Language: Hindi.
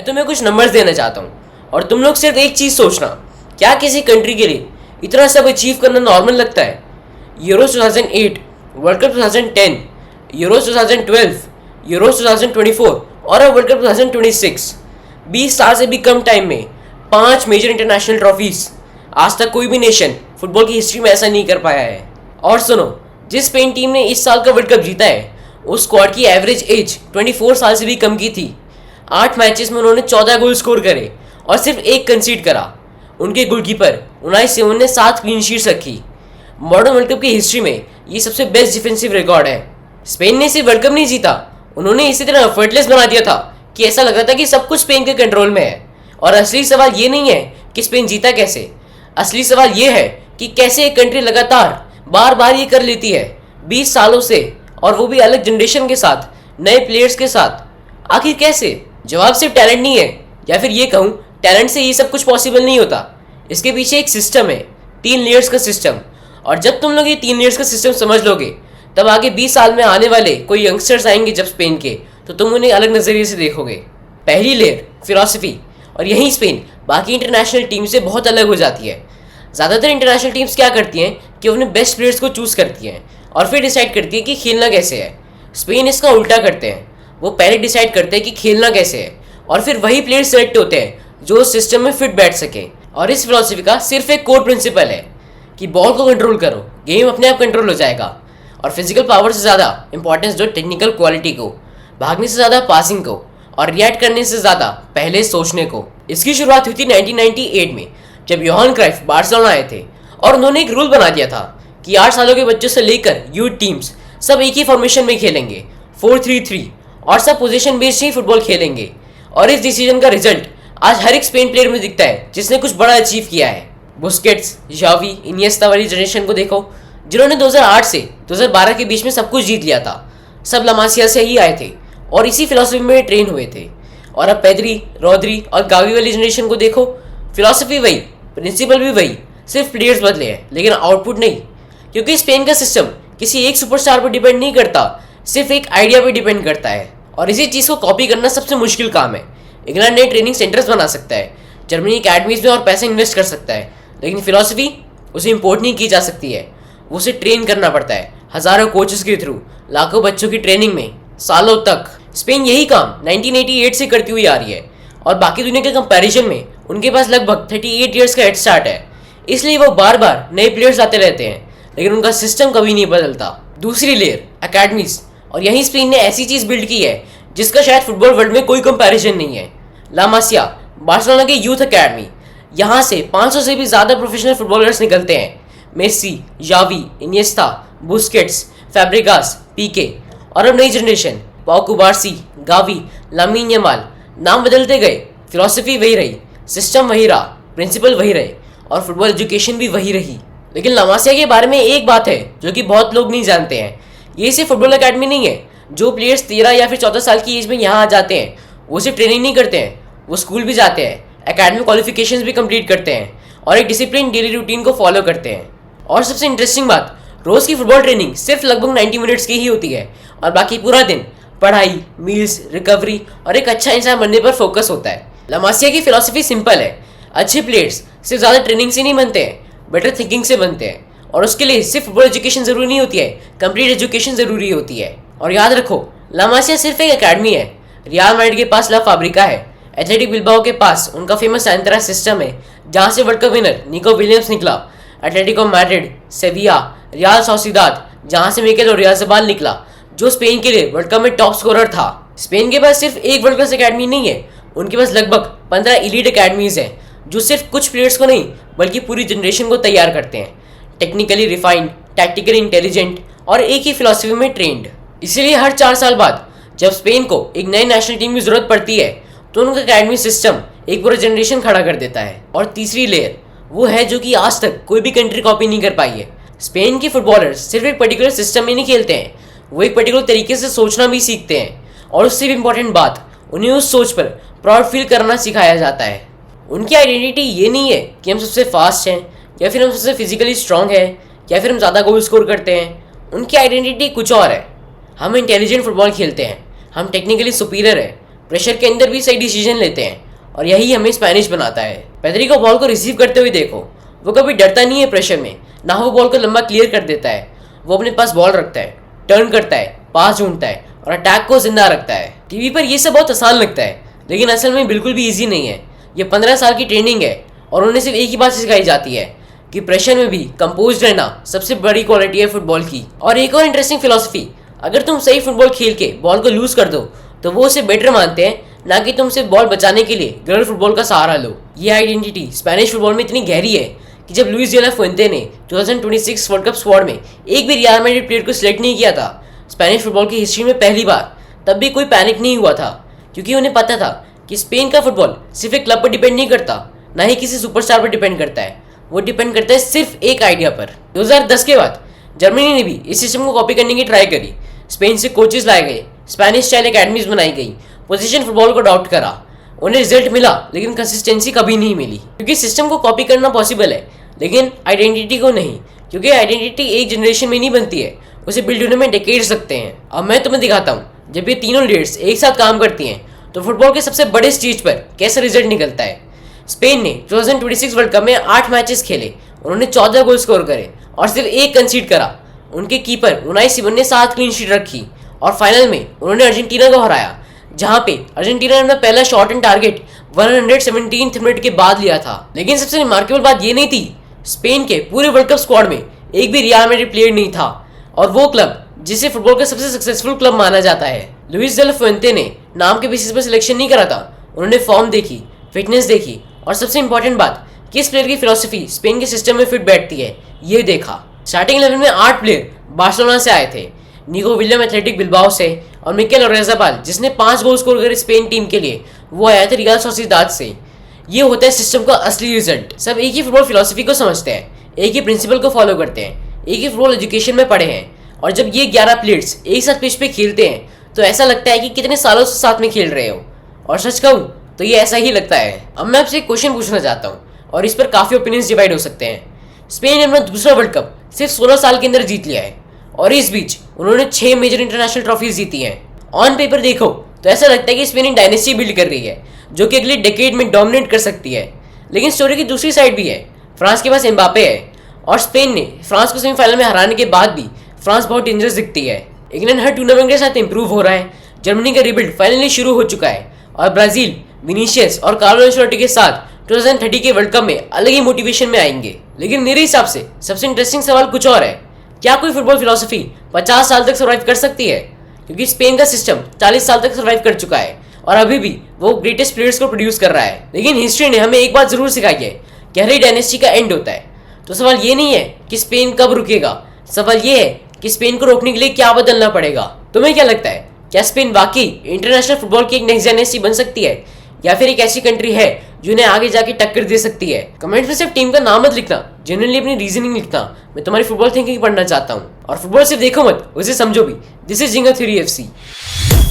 मैं तुम्हें कुछ नंबर्स देना चाहता हूँ और तुम लोग सिर्फ एक चीज़ सोचना, क्या किसी कंट्री के लिए इतना सब अचीव करना नॉर्मल लगता है? Euros 2008, world cup 2010, Euros 2012, Euros 2024 और अब वर्ल्ड कप 2026। 20 साल से भी कम टाइम में 5 मेजर इंटरनेशनल ट्रॉफीज। आज तक कोई भी नेशन फुटबॉल की हिस्ट्री में ऐसा नहीं कर पाया है। और सुनो, जिस स्पेन टीम ने इस साल का वर्ल्ड कप जीता है उस स्क्वाड की एवरेज एज 24 साल से भी कम की थी। 8 मैचेस में उन्होंने 14 गोल स्कोर करे और सिर्फ एक कंसीड करा। उनके गोलकीपर उनाई सिमोन ने 7 क्लीन शीट्स रखी। मॉडर्न वर्ल्ड कप की हिस्ट्री में ये सबसे बेस्ट डिफेंसिव रिकॉर्ड है। स्पेन ने सिर्फ वर्ल्ड कप नहीं जीता, उन्होंने इसी तरह एफर्टलेस बना दिया था कि ऐसा लग रहा था कि सब कुछ स्पेन के कंट्रोल में है। और असली सवाल ये नहीं है कि स्पेन जीता कैसे, असली सवाल ये है कि कैसे एक कंट्री लगातार बार बार ये कर लेती है 20 सालों से, और वो भी अलग जनरेशन के साथ, नए प्लेयर्स के साथ। आखिर कैसे? जवाब सिर्फ टैलेंट नहीं है, या फिर ये कहूँ टैलेंट से ये सब कुछ पॉसिबल नहीं होता। इसके पीछे एक सिस्टम है, 3 लेयर्स का सिस्टम। और जब तुम लोग ये 3 लेयर्स का सिस्टम समझ लोगे तब आगे 20 साल में आने वाले कोई यंगस्टर्स आएंगे जब स्पेन के, तो तुम उन्हें अलग नज़रिए से देखोगे। पहली लेयर फिलॉसफी, और यही स्पेन बाकी इंटरनेशनल टीम से बहुत अलग हो जाती है। ज़्यादातर इंटरनेशनल टीम्स क्या करती हैं कि अपने बेस्ट प्लेयर्स को चूज़ करती हैं और फिर डिसाइड करती है कि खेलना कैसे है। स्पेन इसका उल्टा करते हैं, वो पहले डिसाइड करते हैं कि खेलना कैसे है और फिर वही प्लेयर सेलेक्ट होते हैं जो उस सिस्टम में फिट बैठ सके। और इस फिलॉसफी का सिर्फ एक कोर प्रिंसिपल है कि बॉल को कंट्रोल करो, गेम अपने आप कंट्रोल हो जाएगा। और फिजिकल पावर से ज़्यादा इंपॉर्टेंस दो टेक्निकल क्वालिटी को, भागने से ज़्यादा पासिंग को, और रिएक्ट करने से ज़्यादा पहले सोचने को। इसकी शुरुआत हुई थी 1998 में, जब योहान क्राइफ बार्सिलोना आए थे और उन्होंने एक रूल बना दिया था कि 8 सालों के बच्चों से लेकर यूथ टीम्स सब एक ही फॉर्मेशन में खेलेंगे, 4-3-3, और सब पोजीशन बेस्ड ही फुटबॉल खेलेंगे। और इस डिसीजन का रिजल्ट आज हर एक स्पेन प्लेयर में दिखता है जिसने कुछ बड़ा अचीव किया है। बुस्केट्स, जावी, इनिएस्टा वाली जनरेशन को देखो, जिन्होंने 2008 से 2012 के बीच में सब कुछ जीत लिया था। सब ला मासिया से ही आए थे और इसी फिलॉसफी में ट्रेन हुए थे। और अब पेद्री, रोद्री और गावी वाली जनरेशन को देखो, फिलॉसफी वही, प्रिंसिपल भी वही, सिर्फ प्लेयर्स बदले हैं लेकिन आउटपुट नहीं। क्योंकि स्पेन का सिस्टम किसी एक सुपरस्टार पर डिपेंड नहीं करता, सिर्फ एक आइडिया पर डिपेंड करता है। और इसी चीज़ को कॉपी करना सबसे मुश्किल काम है। इंग्लैंड नए ट्रेनिंग सेंटर्स बना सकता है, जर्मनी अकेडमीज में और पैसे इन्वेस्ट कर सकता है, लेकिन फिलॉसफी उसे इम्पोर्ट नहीं की जा सकती है। उसे ट्रेन करना पड़ता है हज़ारों कोचेस के थ्रू, लाखों बच्चों की ट्रेनिंग में, सालों तक। स्पेन यही काम 1988 से करती हुई आ रही है और बाकी दुनिया के कंपैरिजन में उनके पास लगभग 38 ईयर्स का हेड स्टार्ट है। इसलिए वो बार बार नए प्लेयर्स आते रहते हैं लेकिन उनका सिस्टम कभी नहीं बदलता। दूसरी लेयर अकेडमीज, और यहीं स्पेन ने ऐसी चीज़ बिल्ड की है जिसका शायद फुटबॉल वर्ल्ड में कोई कंपैरिजन नहीं है। ला मासिया, बार्सिलोना के यूथ अकेडमी, यहाँ से 500 से भी ज़्यादा प्रोफेशनल फुटबॉलर्स निकलते हैं। मेसी, जावी, इनिएस्टा, बुस्केट्स, फैब्रिगास, पीके, और अब नई जनरेशन पाउ कुबार्सी, गावी, लामीन यमाल। नाम बदलते गए, फिलॉसफी वही रही, सिस्टम वही रहा, प्रिंसिपल वही रहे, और फुटबॉल एजुकेशन भी वही रही। लेकिन ला मासिया के बारे में एक बात है जो कि बहुत लोग नहीं जानते हैं, ये सिर्फ फुटबॉल अकेडमी नहीं है। जो प्लेयर्स 13 या फिर 14 साल की एज में यहाँ आ जाते हैं वो सिर्फ ट्रेनिंग नहीं करते हैं, वो स्कूल भी जाते हैं, एकेडमिक क्वालिफिकेशंस भी कंप्लीट करते हैं और एक डिसिप्लिन डेली रूटीन को फॉलो करते हैं। और सबसे इंटरेस्टिंग बात, रोज़ की फुटबॉल ट्रेनिंग सिर्फ लगभग 90 मिनट्स की ही होती है और बाकी पूरा दिन पढ़ाई, मील्स, रिकवरी और एक अच्छा इंसान बनने पर फोकस होता है। ला मासिया की फिलॉसफी सिंपल है, अच्छे प्लेयर्स सिर्फ ज़्यादा ट्रेनिंग से नहीं बनते हैं, बेटर थिंकिंग से बनते हैं। और उसके लिए सिर्फ फुटबॉल एजुकेशन ज़रूरी नहीं होती है, कंप्लीट एजुकेशन ज़रूरी होती है। और याद रखो, ला मासिया सिर्फ एक अकेडमी है। रियल मैड्रिड के पास ला फैब्रिका है, एथलेटिक बिल्बाओ के पास उनका फेमस सैंतरा सिस्टम है जहाँ से world cup winner Nico Williams निकला, Atletico Madrid, Sevilla, Real Sociedad जहाँ से मिकेल ओयारज़ाबाल निकला जो स्पेन के लिए वर्ल्ड कप में टॉप स्कोरर था। स्पेन के पास सिर्फ एक वर्ल्ड क्लास अकेडमी नहीं है, उनके पास लगभग 15 एलीट अकेडमीज हैं जो सिर्फ कुछ प्लेयर्स को नहीं बल्कि पूरी जनरेशन को तैयार करते हैं, टेक्निकली रिफाइंड, टैक्टिकली इंटेलिजेंट और एक ही फिलॉसफी में ट्रेंड। इसीलिए हर 4 साल बाद जब स्पेन को एक नई नेशनल टीम की जरूरत पड़ती है तो उनका अकेडमी सिस्टम एक पूरा जनरेशन खड़ा कर देता है। और तीसरी लेयर वो है जो कि आज तक कोई भी कंट्री कॉपी नहीं कर पाई है। स्पेन के फुटबॉलर्स सिर्फ एक पर्टिकुलर सिस्टम में नहीं खेलते हैं, वो एक पर्टिकुलर तरीके से सोचना भी सीखते हैं। और उससे भी इम्पोर्टेंट बात, उन्हें उस सोच पर प्राउड फील करना सिखाया जाता है। उनकी आइडेंटिटी ये नहीं है कि हम सबसे फास्ट हैं या फिर हम सबसे फिजिकली स्ट्रांग हैं या फिर हम ज़्यादा गोल स्कोर करते हैं। उनकी आइडेंटिटी कुछ और है। हम इंटेलिजेंट फुटबॉल खेलते हैं, हम टेक्निकली सुपीरियर हैं, प्रेशर के अंदर भी सही डिसीजन लेते हैं और यही हमें स्पेनिश बनाता है। पेद्री को बॉल को रिसीव करते हुए देखो, वो कभी डरता नहीं है प्रेशर में, ना वो बॉल को लंबा क्लियर कर देता है। वो अपने पास बॉल रखता है, टर्न करता है, पास ढूंढता है और अटैक को जिंदा रखता है। टीवी पर ये सब बहुत आसान लगता है, लेकिन असल में बिल्कुल भी ईजी नहीं है। ये 15 साल की ट्रेनिंग है और उन्हें सिर्फ एक ही बात सिखाई जाती है कि प्रेशर में भी कंपोज रहना सबसे बड़ी क्वालिटी है फुटबॉल की। और एक और इंटरेस्टिंग फिलॉसफी, अगर तुम सही फुटबॉल खेल के बॉल को लूज कर दो तो वो उसे बेटर मानते हैं, ना कि तुम सिर्फ बॉल बचाने के लिए गर्ल फुटबॉल का सहारा लो। ये आइडेंटिटी स्पेनिश फुटबॉल में इतनी गहरी है कि जब लुइस de la Fuente ने 2026 वर्ल्ड कप स्क्वाड में एक भी रियल मैड्रिड प्लेयर को सिलेक्ट नहीं किया था स्पेनिश फुटबॉल की हिस्ट्री में पहली बार, तब भी कोई पैनिक नहीं हुआ था, क्योंकि उन्हें पता था कि स्पेन का फुटबॉल सिर्फ एक क्लब पर डिपेंड नहीं करता, ना ही किसी सुपरस्टार पर डिपेंड करता है। वो डिपेंड करता है सिर्फ एक आइडिया पर। 2010 के बाद जर्मनी ने भी इस सिस्टम को कॉपी करने की ट्राई करी। स्पेन से कोचेस लाए गए, स्पेनिश स्टाइल एकेडमीज बनाई गई, पोजीशन फुटबॉल को अडॉप्ट करा। उन्हें रिजल्ट मिला, लेकिन कंसिस्टेंसी कभी नहीं मिली, क्योंकि सिस्टम को कॉपी करना पॉसिबल है लेकिन आइडेंटिटी को नहीं, क्योंकि आइडेंटिटी एक जनरेशन में नहीं बनती है, उसे बिल्ड होने में डेकेड्स लगते हैं। अब मैं तुम्हें दिखाता हूँ, जब ये तीनों लीडर्स एक साथ काम करती हैं तो फुटबॉल के सबसे बड़े स्टेज पर कैसा रिजल्ट निकलता है। स्पेन ने 2026 वर्ल्ड कप में 8 मैचेस खेले, उन्होंने 14 गोल स्कोर करे और सिर्फ एक कंसीड करा। उनके कीपर उनाई सिमोन ने 7 क्लीन शीट रखी और फाइनल में उन्होंने अर्जेंटीना को हराया, जहां पे अर्जेंटीना ने अपना पहला shot and target 117th minute के बाद लिया था। लेकिन सबसे रिमार्केबल बात ये नहीं थी, स्पेन के पूरे वर्ल्ड कप स्क्वाड में एक भी रियल मैड्रिड प्लेयर नहीं था, और वो क्लब जिसे फुटबॉल का सबसे सक्सेसफुल क्लब माना जाता है। लुइस de la Fuente ने नाम के बेसिस पर सिलेक्शन नहीं करा था, उन्होंने फॉर्म देखी, फिटनेस देखी और सबसे इंपॉर्टेंट बात, किस प्लेयर की फिलॉसफी स्पेन के सिस्टम में फिट बैठती है, ये देखा। स्टार्टिंग 11 में 8 प्लेयर बार्सिलोना से आए थे, निको विलियम एथलेटिक बिल्बाओ से और मिकेल ओयारज़ाबाल जिसने 5 गोल स्कोर करे स्पेन टीम के लिए, वो आया था रियल सोसिएदाद से। ये होता है सिस्टम का असली रिजल्ट। सब एक ही फुटबॉल फिलॉसफी को समझते हैं, एक ही प्रिंसिपल को फॉलो करते हैं, एक ही फुटबॉल एजुकेशन में पढ़े हैं, और जब ये 11 प्लेयर्स एक साथ पिच पे खेलते हैं तो ऐसा लगता है कि कितने सालों से साथ में खेल रहे हो। और सच कहूँ तो ये ऐसा ही लगता है। अब मैं आपसे एक क्वेश्चन पूछना चाहता हूँ और इस पर काफ़ी ओपिनियंस डिवाइड हो सकते हैं। स्पेन ने अपना दूसरा वर्ल्ड कप सिर्फ 16 साल के अंदर जीत लिया है और इस बीच उन्होंने 6 मेजर इंटरनेशनल ट्रॉफीज जीती हैं। ऑन पेपर देखो तो ऐसा लगता है कि स्पेन एक डायनेस्टी बिल्ड कर रही है जो कि अगले डेकेड में डोमिनेट कर सकती है। लेकिन स्टोरी की दूसरी साइड भी है। फ्रांस के पास एम्बापे है और स्पेन ने फ्रांस को सेमीफाइनल में हराने के बाद भी फ्रांस बहुत डेंजरस दिखती है। इंग्लैंड हर टूर्नामेंट के साथ इंप्रूव हो रहा है, जर्मनी का रिबिल्ड फाइनली शुरू हो चुका है और ब्राजील विनीशियस और कार्लो एंचेलोटी के साथ 2030 के वर्ल्ड कप में अलग ही मोटिवेशन में आएंगे। लेकिन मेरे हिसाब से सबसे इंटरेस्टिंग सवाल कुछ और है, क्या कोई फुटबॉल फिलॉसफी 50 साल तक सर्वाइव कर सकती है? क्योंकि स्पेन का सिस्टम 40 साल तक सर्वाइव कर चुका है और अभी भी वो ग्रेटेस्ट प्लेयर्स को प्रोड्यूस कर रहा है। लेकिन हिस्ट्री ने हमें एक बात जरूर सिखाई है कि हर डायनेस्टी का एंड होता है। तो सवाल ये नहीं है कि स्पेन कब रुकेगा, सवाल ये है कि स्पेन को रोकने के लिए क्या बदलना पड़ेगा। तुम्हें क्या लगता है, क्या स्पेन वाकई इंटरनेशनल फुटबॉल की एक नेक्स्ट डायनेस्टी बन सकती है या फिर एक ऐसी कंट्री है जो उन्हें आगे जाके टक्कर दे सकती है? कमेंट्स में सिर्फ टीम का नाम मत लिखना, जेन्युइनली अपनी रीजनिंग लिखना। मैं तुम्हारी फुटबॉल थिंकिंग पढ़ना चाहता हूँ और फुटबॉल सिर्फ देखो मत, उसे समझो भी। दिस इज जिंगा थ्योरी FC।